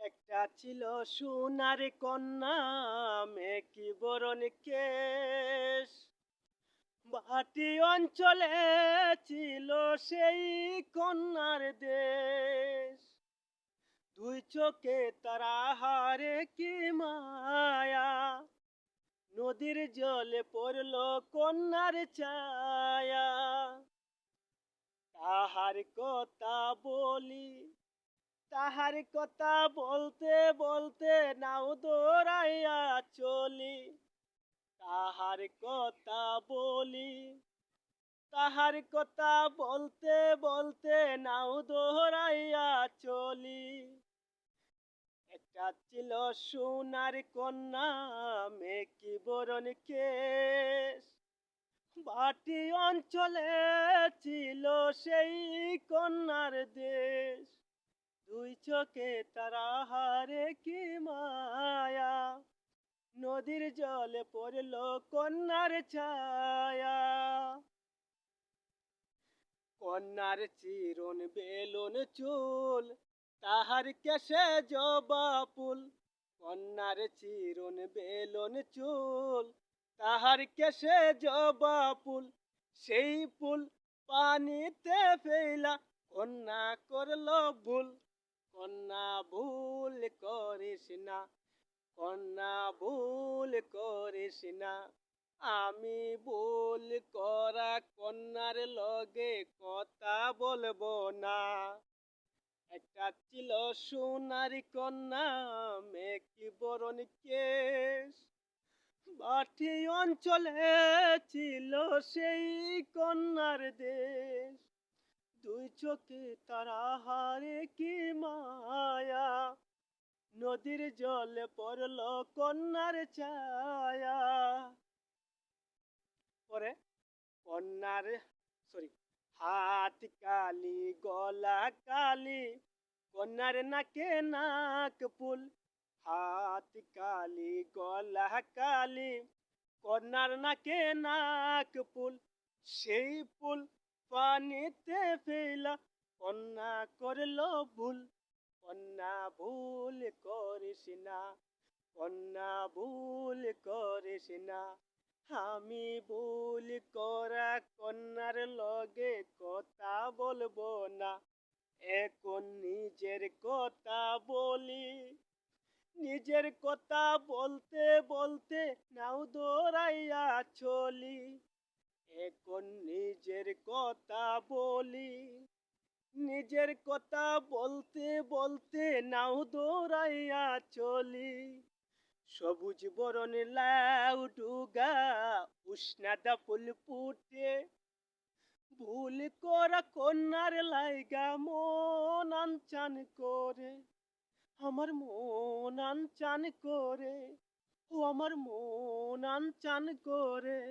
একটা ছিল সোনার কন্যা, মেকি বরণ কেশ। ভাটি অঞ্চলে ছিল সেই কন্যার দেশ। দুই চোখে তারা হারে কি মায়া, নদীর জলে পড়ল কন্যার ছায়া। তাহার কথা বলি, তাহার কথা বলতে বলতে নাও দৌড়াইয়া চলি। তাহার কথা বলি, তাহার কথা বলতে বলতে নাও দৌড়াইয়া চলি। একটা ছিল সোনার কন্যা, মেকি বরণ কেশ। ভাটি অঞ্চলে ছিল সেই কন্যার দেশ। দুই চোখে তারা হারে কি মায়া, নদীর জলে পড়ল কন্যার ছায়া। কন্যার চিরন বেলুন চুল, তাহার কেশে জবা ফুল। কন্যার চিরন বেলুন চুল, তাহার কেশে জবা ফুল। সেই ফুল পানিতে ফেলা কন্যা করল ভুল। কন্যা ভুল করিস না, কন্যা ভুল করিস না। আমি ভুল করা কন্যার লগে কথা বলবো না। একটা ছিল সোনার কন্যা, মেকি বরণ কেশ। ভাটি অঞ্চলে ছিল সেই কন্যার দেশ। দুই চোখে তারা হারে কি মায়া, নদীর জলে পড়ল কন্যার ছায়া। পরে কন্যার হাত কালি গলা কালি, কন্যার নাকে নাক ফুল। হাত কালি গলা কালি, কন্যার নাকে নাক ফুল। সেই ফুল পানিতে ফেলা কন্যা করল ভুল। কন্যা ভুল করিস না, কন্যা ভুল করিস না। আমি ভুল করা কন্যার লগে কথা বলবো না। এখন নিজের কথা বলি, নিজের কথা বলতে বলতে নাও দৌড়াইয়া চলি। এখন নিজের কথা বলি, নিজের কথা বলতে বলতে নাও দৌড়াইয়া চলি। সবুজ বরণ লাউ ডুগা, উষ্ণাদা ফুল ফুটে। ভুল করা কন্যার লাইগা মন আনচান করে, আমার মন আনচান করে, ও আমার মন আনচান করে।